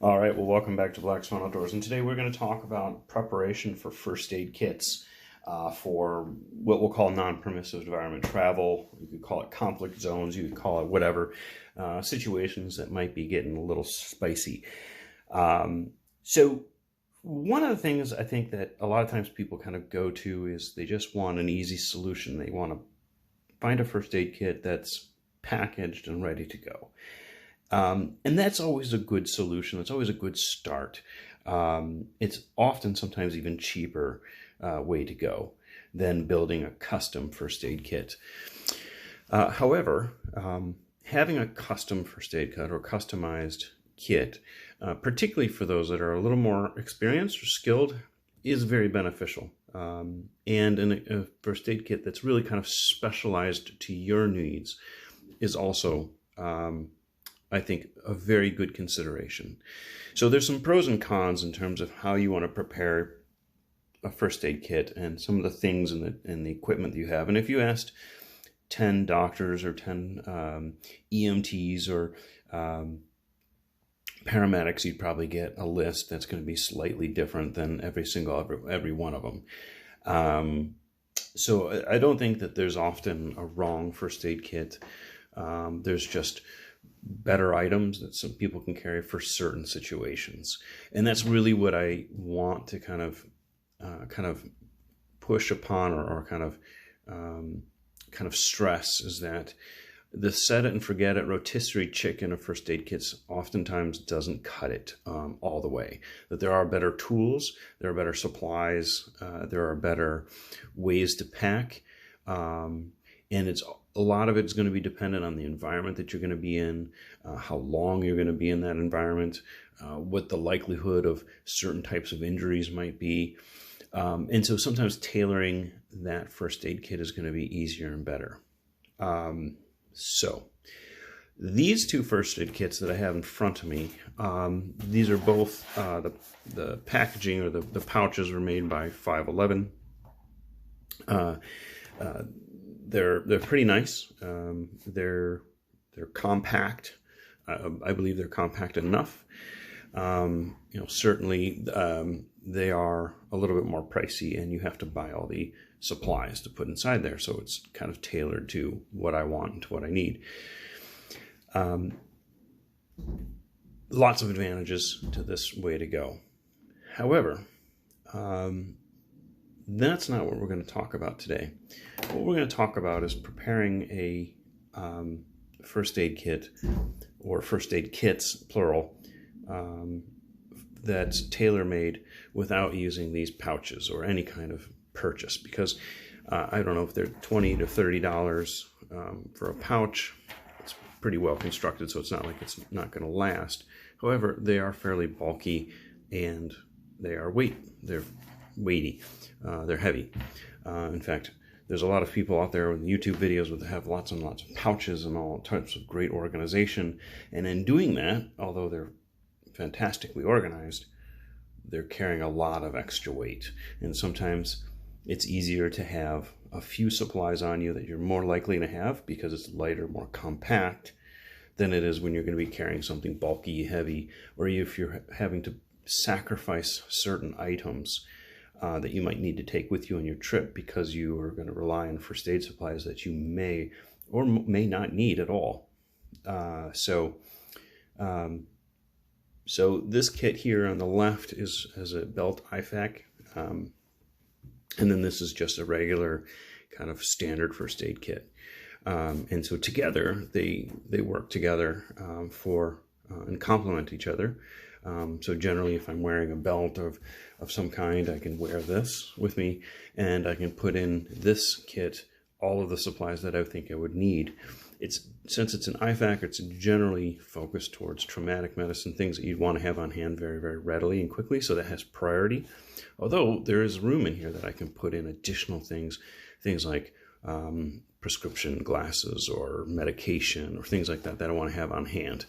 All right, well, welcome back to Black Swan Outdoors, and today we're going to talk about preparation for first aid kits for what we'll call non-permissive environment travel. You could call it conflict zones, you could call it whatever, situations that might be getting a little spicy. So one of the things I think that a lot of times people kind of go to is they just want an easy solution. They want to find a first aid kit that's packaged and ready to go. And that's always a good solution. It's always a good start. It's often sometimes even cheaper way to go than building a custom first aid kit. However, having a custom first aid kit or customized kit, particularly for those that are a little more experienced or skilled, is very beneficial. And a first aid kit that's really kind of specialized to your needs is also I think a very good consideration. So there's some pros and cons in terms of how you want to prepare a first aid kit and some of the things and the equipment that you have. And if you asked 10 doctors or 10 EMTs or paramedics, you'd probably get a list that's going to be slightly different than every one of them. So I don't think that there's often a wrong first aid kit. There's just better items that some people can carry for certain situations, and that's really what I want to kind of push upon or kind of stress, is that the set it and forget it rotisserie chicken of first aid kits oftentimes doesn't cut it all the way. That there are better tools, there are better supplies, there are better ways to pack, and a lot of it's going to be dependent on the environment that you're going to be in, how long you're going to be in that environment, what the likelihood of certain types of injuries might be. And so sometimes tailoring that first aid kit is going to be easier and better. So these two first aid kits that I have in front of me, these are both, the packaging or the pouches were made by 511. They're pretty nice. They're compact. I believe they're compact enough. Certainly they are a little bit more pricey, and you have to buy all the supplies to put inside there. So it's kind of tailored to what I want and to what I need. Lots of advantages to this way to go. However, that's not what we're going to talk about today. What we're going to talk about is preparing a first aid kit, or first aid kits, plural, that's tailor-made without using these pouches or any kind of purchase. Because I don't know if they're $20 to $30 for a pouch. It's pretty well constructed, so it's not like it's not going to last. However, they are fairly bulky, and they're weighty. They're heavy. In fact, there's a lot of people out there with YouTube videos that have lots and lots of pouches and all types of great organization. And in doing that, although they're fantastically organized, they're carrying a lot of extra weight. And sometimes it's easier to have a few supplies on you that you're more likely to have because it's lighter, more compact, than it is when you're going to be carrying something bulky, heavy, or if you're having to sacrifice certain items that you might need to take with you on your trip because you are going to rely on first aid supplies that you may or may not need at all. So this kit here on the left has a belt IFAK, and then this is just a regular kind of standard first aid kit. And so together they work together and complement each other. So generally, if I'm wearing a belt of some kind, I can wear this with me, and I can put in this kit all of the supplies that I think I would need. Since it's an IFAK, it's generally focused towards traumatic medicine, things that you'd want to have on hand very, very readily and quickly, so that has priority. Although there is room in here that I can put in additional things like prescription glasses or medication or things like that I want to have on hand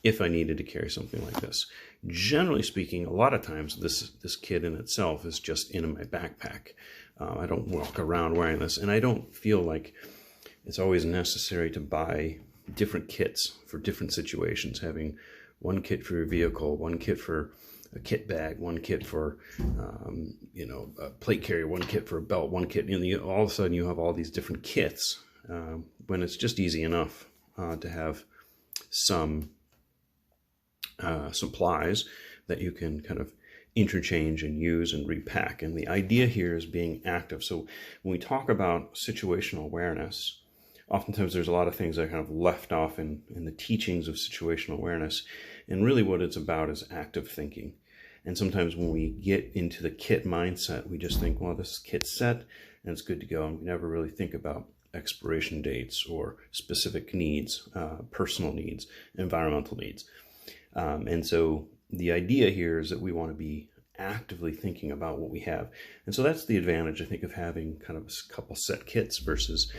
if I needed to carry something like this. Generally speaking, a lot of times this kit in itself is just in my backpack. I don't walk around wearing this, and I don't feel like it's always necessary to buy different kits for different situations, having one kit for your vehicle, one kit for a kit bag, one kit for, a plate carrier, one kit for a belt, one kit, all of a sudden you have all these different kits, when it's just easy enough to have some supplies that you can kind of interchange and use and repack. And the idea here is being active. So when we talk about situational awareness, oftentimes there's a lot of things that are kind of left off in the teachings of situational awareness. And really what it's about is active thinking. And sometimes when we get into the kit mindset, we just think, well, this is kit set and it's good to go. And we never really think about expiration dates or specific needs, personal needs, environmental needs. And so the idea here is that we want to be actively thinking about what we have. And so that's the advantage, I think, of having kind of a couple set kits versus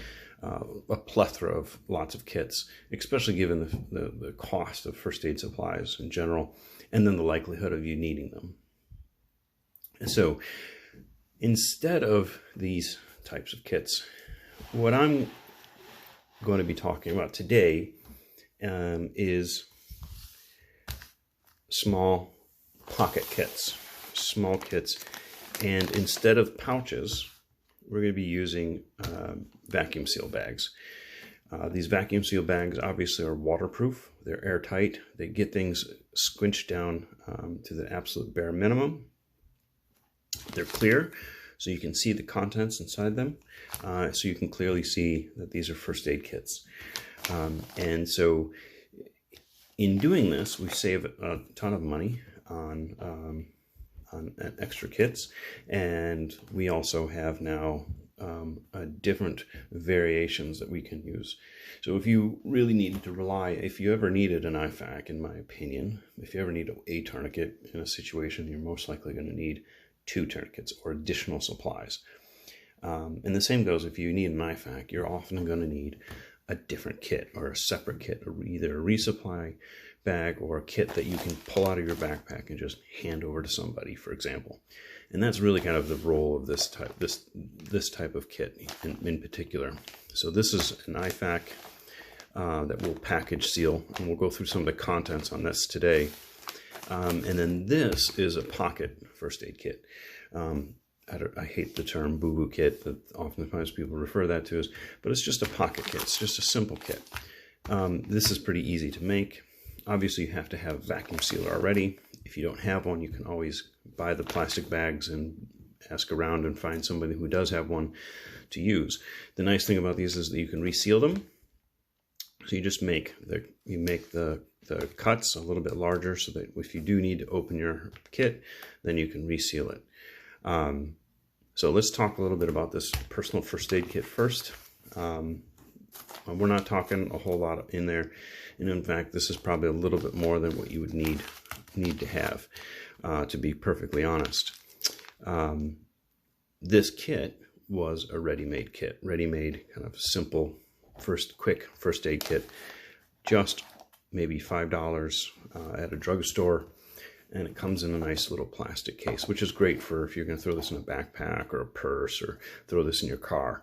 a plethora of lots of kits, especially given the cost of first aid supplies in general, and then the likelihood of you needing them. And so instead of these types of kits, what I'm going to be talking about today is small pocket kits, small kits. And instead of pouches, we're going to be using vacuum seal bags. These vacuum seal bags obviously are waterproof. They're airtight. They get things squinched down to the absolute bare minimum. They're clear, so you can see the contents inside them. So you can clearly see that these are first aid kits. And so in doing this, we save a ton of money on extra kits, and we also have now different variations that we can use. So if you really needed to rely, if you ever needed an IFAK, in my opinion, if you ever need a tourniquet in a situation, you're most likely going to need 2 tourniquets or additional supplies. And the same goes if you need an IFAK, you're often going to need a different kit or a separate kit, or either a resupply bag or a kit that you can pull out of your backpack and just hand over to somebody, for example. And that's really kind of the role of this type of kit in particular. So this is an IFAK that will package seal, and we'll go through some of the contents on this today. And then this is a pocket first aid kit. I hate the term boo-boo kit that oftentimes people refer that to as, but it's just a pocket kit. It's just a simple kit. This is pretty easy to make. Obviously, you have to have a vacuum sealer already. If you don't have one, you can always buy the plastic bags and ask around and find somebody who does have one to use. The nice thing about these is that you can reseal them. So you just make the cuts a little bit larger so that if you do need to open your kit, then you can reseal it. So let's talk a little bit about this personal first aid kit first. We're not talking a whole lot in there, and in fact, this is probably a little bit more than what you would need to have, to be perfectly honest. This kit was a ready-made kit, ready-made kind of simple quick first aid kit, just maybe $5 at a drugstore. And it comes in a nice little plastic case, which is great for if you're going to throw this in a backpack or a purse or throw this in your car.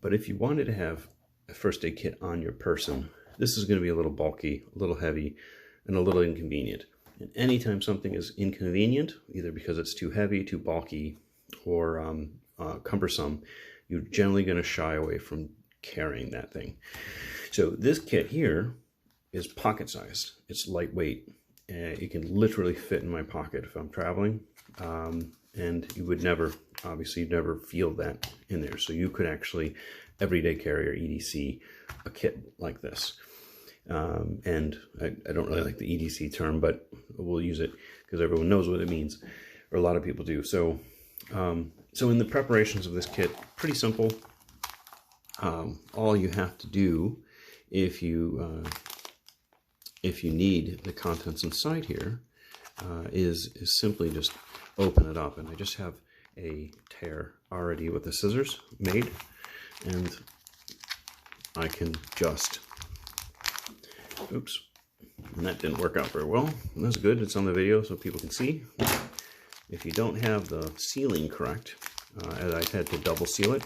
But if you wanted to have a first aid kit on your person, this is going to be a little bulky, a little heavy, and a little inconvenient. And anytime something is inconvenient, either because it's too heavy, too bulky, or cumbersome, you're generally going to shy away from carrying that thing. So this kit here is pocket-sized. It's lightweight. It can literally fit in my pocket if I'm traveling, and you would never, obviously, you'd never feel that in there. So you could actually everyday carry or EDC a kit like this. And I don't really like the EDC term, but we'll use it because everyone knows what it means, or a lot of people do. So, so in the preparations of this kit, pretty simple. All you have to do if you need the contents inside here is simply just open it up. And I just have a tear already with the scissors made, and I can just, oops, and that didn't work out very well. That's good, it's on the video so people can see. If you don't have the sealing correct, as I had to double seal it,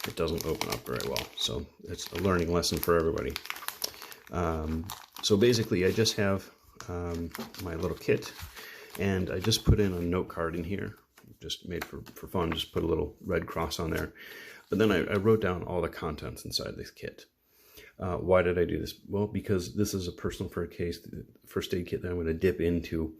it doesn't open up very well. So it's a learning lesson for everybody. So basically I just have my little kit, and I just put in a note card in here, just made for fun, just put a little red cross on there. But then I wrote down all the contents inside this kit. Why did I do this? Well, because this is a personal first aid kit that I'm going to dip into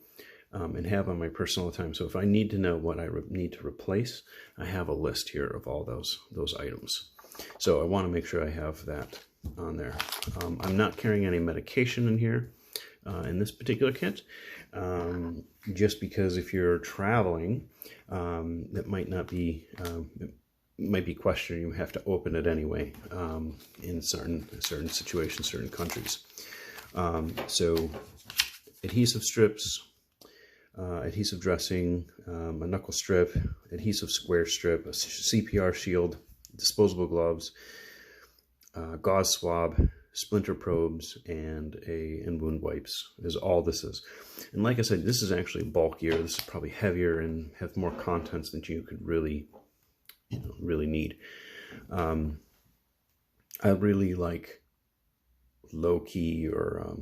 and have on my person all the time. So if I need to know what I need to replace, I have a list here of all those items. So I want to make sure I have that on there. I'm not carrying any medication in here in this particular kit, just because if you're traveling, that might not be might be questioned. You have to open it anyway in certain situations, certain countries. So adhesive strips, adhesive dressing, a knuckle strip, adhesive square strip, a CPR shield, disposable gloves, gauze swab, splinter probes, and wound wipes is all this is. And like I said, this is actually bulkier. This is probably heavier and have more contents than you could really need. I really like low-key or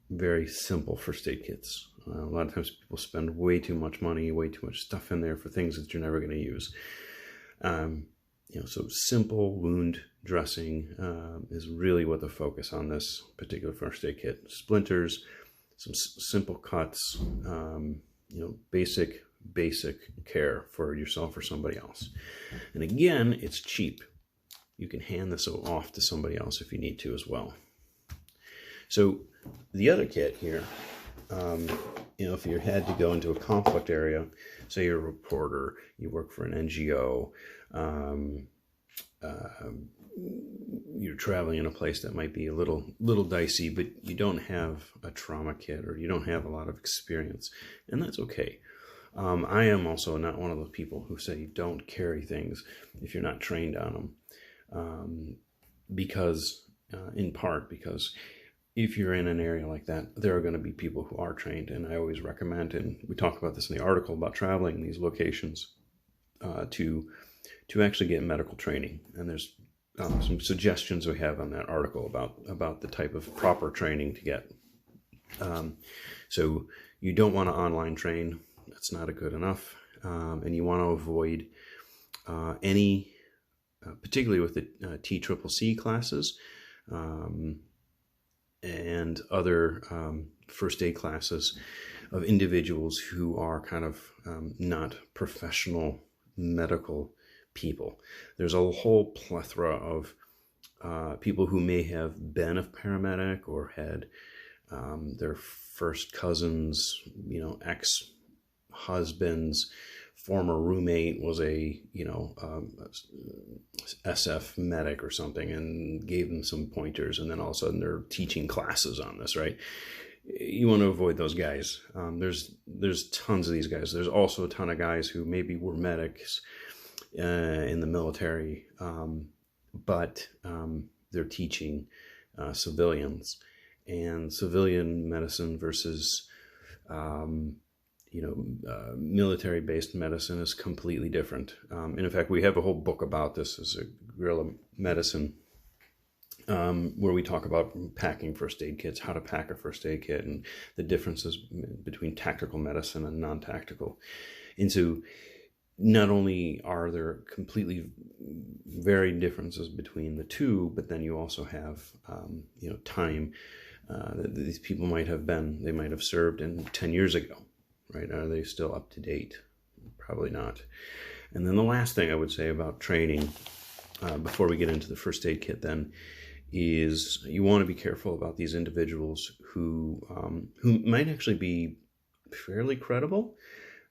very simple first aid kits. A lot of times people spend way too much money, way too much stuff in there for things that you're never going to use. So simple wound dressing is really what the focus on this particular first aid kit. Splinters, some simple cuts, basic care for yourself or somebody else. And again, it's cheap. You can hand this off to somebody else if you need to as well. So the other kit here, if you had to go into a conflict area, say you're a reporter, you work for an NGO, you're traveling in a place that might be a little dicey, but you don't have a trauma kit or you don't have a lot of experience, and that's okay. I am also not one of those people who say don't carry things if you're not trained on them, in part because if you're in an area like that, there are going to be people who are trained, and I always recommend, and we talk about this in the article about traveling in these locations, to actually get medical training. And there's some suggestions we have on that article about the type of proper training to get. So you don't want to online train. That's not good enough. And you want to avoid any, particularly with the TCCC classes, and other first aid classes of individuals who are kind of not professional medical people. There's a whole plethora of people who may have been a paramedic or had their first cousins, ex-husband's former roommate was a SF medic or something and gave them some pointers, and then all of a sudden they're teaching classes on this, right? You want to avoid those guys. There's tons of these guys. There's also a ton of guys who maybe were medics in the military, but they're teaching civilians, and civilian medicine versus military-based medicine is completely different. And in fact, we have a whole book about this as a guerrilla medicine, where we talk about packing first aid kits, how to pack a first aid kit, and the differences between tactical medicine and non-tactical. And so not only are there completely varied differences between the two, but then you also have, time that these people might have served in 10 years ago. Right? Are they still up to date? Probably not. And then the last thing I would say about training, before we get into the first aid kit then, is you want to be careful about these individuals who might actually be fairly credible,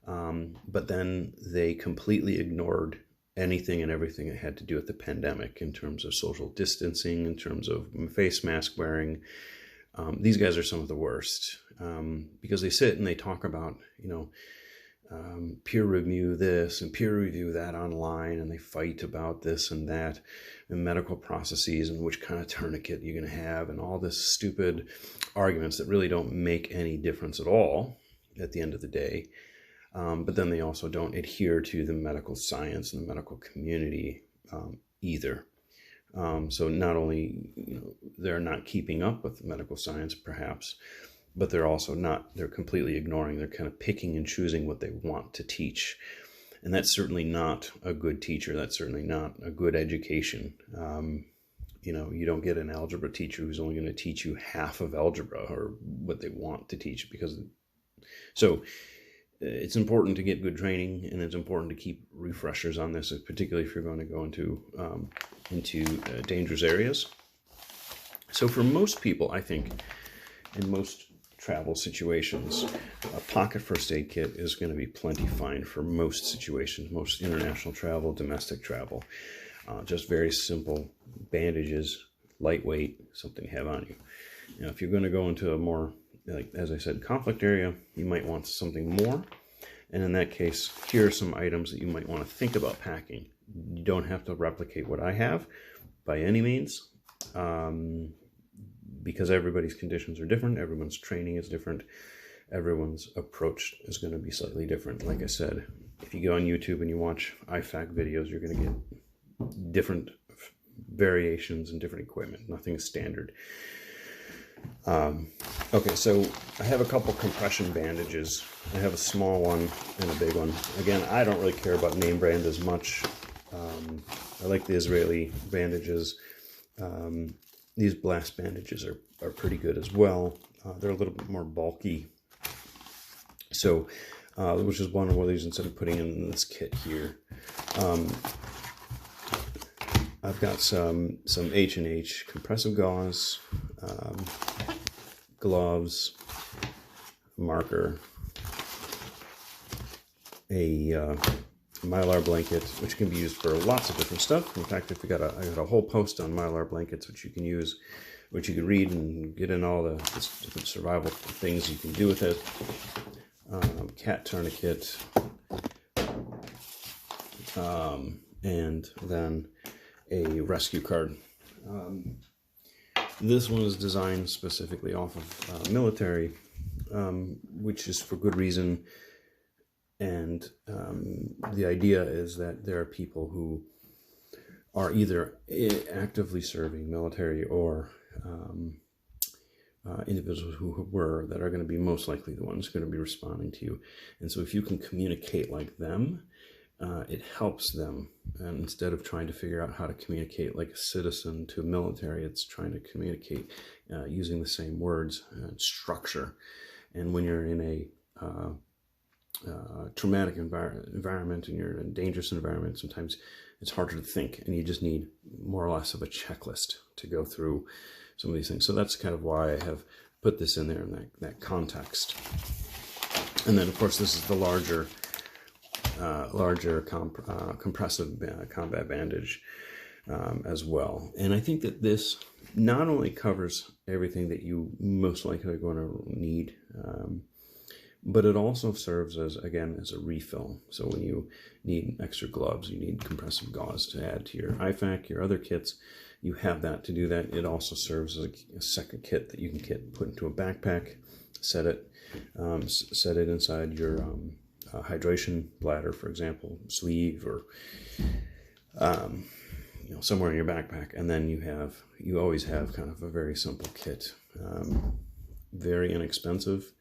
but then they completely ignored anything and everything that had to do with the pandemic in terms of social distancing, in terms of face mask wearing. These guys are some of the worst, because they sit and they talk about, peer review this and peer review that online, and they fight about this and that and medical processes and which kind of tourniquet you're going to have and all this stupid arguments that really don't make any difference at all at the end of the day. But then they also don't adhere to the medical science and the medical community either. So not only, they're not keeping up with medical science, perhaps, but they're also not, they're completely ignoring, they're kind of picking and choosing what they want to teach. And that's certainly not a good teacher. That's certainly not a good education. You don't get an algebra teacher who's only going to teach you half of algebra or what they want to teach, so it's important to get good training, and it's important to keep refreshers on this, particularly if you're going to go into dangerous areas. So for most people, I think, in most travel situations, a pocket first aid kit is going to be plenty fine for most situations, most international travel, domestic travel. Just very simple bandages, lightweight, something to have on you. Now, if you're going to go into a more, like, as I said, conflict area, you might want something more. And in that case, here are some items that you might want to think about packing. You don't have to replicate what I have by any means, because everybody's conditions are different, everyone's training is different, everyone's approach is going to be slightly different. Like I said, if you go on YouTube and you watch IFAKS videos, you're going to get different variations and different equipment. Nothing is standard. Okay, so I have a couple compression bandages. I have a small one and a big one. Again, I don't really care about name brand as much. I like the Israeli bandages. These blast bandages are pretty good as well. They're a little bit more bulky. So, which is one of the reasons instead of putting in this kit here. I've got some H&H compressive gauze, gloves, marker, a Mylar blanket, which can be used for lots of different stuff. In fact, I got a whole post on Mylar blankets, which you can use, which you can read and get in all the different survival things you can do with it. Cat tourniquet, and then a rescue card. This one is designed specifically off of military, which is for good reason. And the idea is that there are people who are either actively serving military or individuals who were, that are going to be most likely the ones going to be responding to you. And so if you can communicate like them, it helps them. And instead of trying to figure out how to communicate like a citizen to a military, it's trying to communicate using the same words and structure. And when you're in a traumatic environment and you're in a dangerous environment, sometimes it's harder to think, and you just need more or less of a checklist to go through some of these things. So that's kind of why I have put this in there in that context. And then, of course, this is the larger compressive combat bandage as well. And I think that this not only covers everything that you most likely are going to need, but it also serves as, again, as a refill. So when you need extra gloves, you need compressive gauze to add to your IFAK, your other kits, you have that to do that. It also serves as a second kit that you can put into a backpack, set it inside your hydration bladder, for example, sleeve, or somewhere in your backpack. And then you always have kind of a very simple kit, very inexpensive.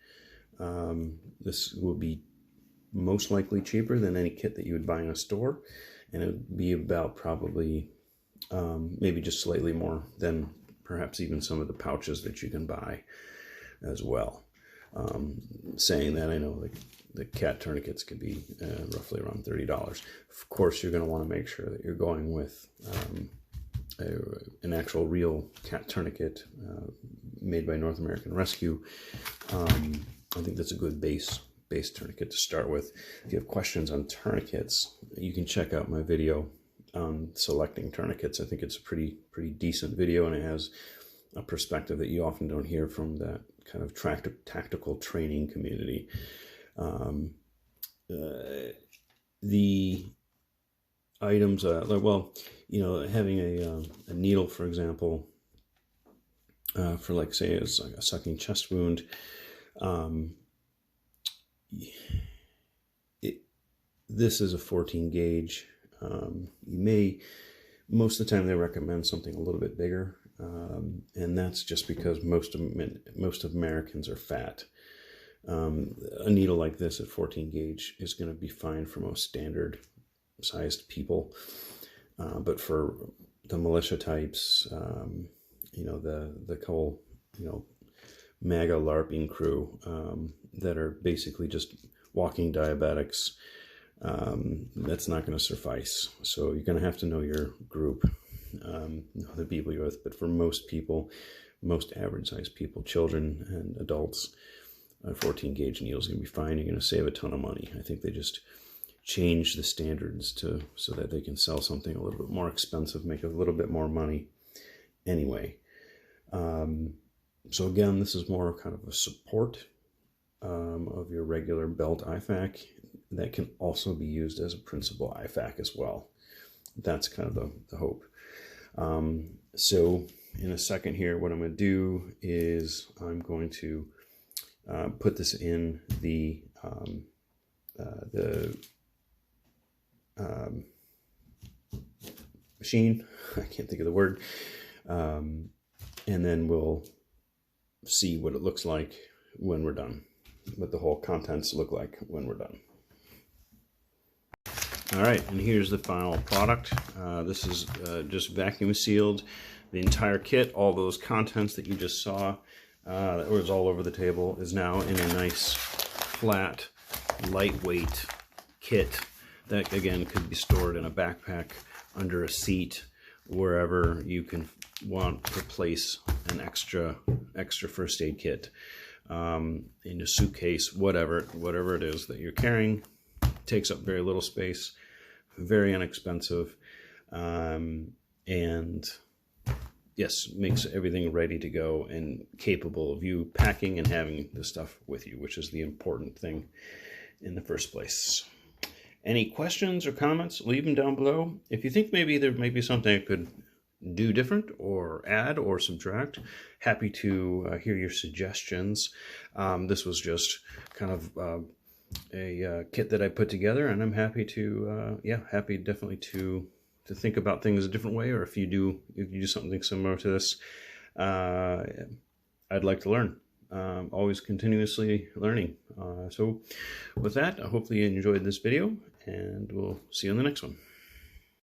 This will be most likely cheaper than any kit that you would buy in a store, and it would be about probably maybe just slightly more than perhaps even some of the pouches that you can buy as well. Saying that, I know the cat tourniquets could be roughly around $30. Of course, you're going to want to make sure that you're going with an actual real cat tourniquet made by North American Rescue. I think that's a good base tourniquet to start with. If you have questions on tourniquets, you can check out my video on selecting tourniquets. I think it's a pretty decent video, and it has a perspective that you often don't hear from that kind of tactical training community. The items, having a needle, for example, for, like, say, it's like a sucking chest wound. This is a 14 gauge. You may Most of the time they recommend something a little bit bigger, and that's just because most of Americans are fat. A needle like this at 14 gauge is going to be fine for most standard sized people, but for the militia types, the whole, MAGA LARPing crew, that are basically just walking diabetics, that's not going to suffice. So you're going to have to know your group, know the people you're with. But for most people, most average sized people, children and adults, 14 gauge needle is going to be fine. You're going to save a ton of money. I think they just change the standards so that they can sell something a little bit more expensive, make a little bit more money anyway. So again, this is more kind of a support of your regular belt IFAK that can also be used as a principal IFAK as well. That's kind of the hope. So in a second here, what I'm going to do is I'm going to put this in the machine. I can't think of the word. And then we'll see what it looks like when we're done, what the whole contents look like when we're done. All right, and here's the final product. This is just vacuum sealed. The entire kit, all those contents that you just saw, that was all over the table, is now in a nice, flat, lightweight kit that, again, could be stored in a backpack, under a seat, wherever you can want to place an extra first aid kit, in a suitcase, whatever it is that you're carrying. Takes up very little space, very inexpensive, and yes, makes everything ready to go and capable of you packing and having the stuff with you, which is the important thing in the first place. Any questions or comments, leave them down below. If you think maybe there may be something I could do different or add or subtract, happy to hear your suggestions. This was just kind of a kit that I put together, and I'm happy to, definitely to think about things a different way, or if you do something similar to this, I'd like to learn. Always continuously learning. So with that, hopefully you enjoyed this video, and we'll see you on the next one.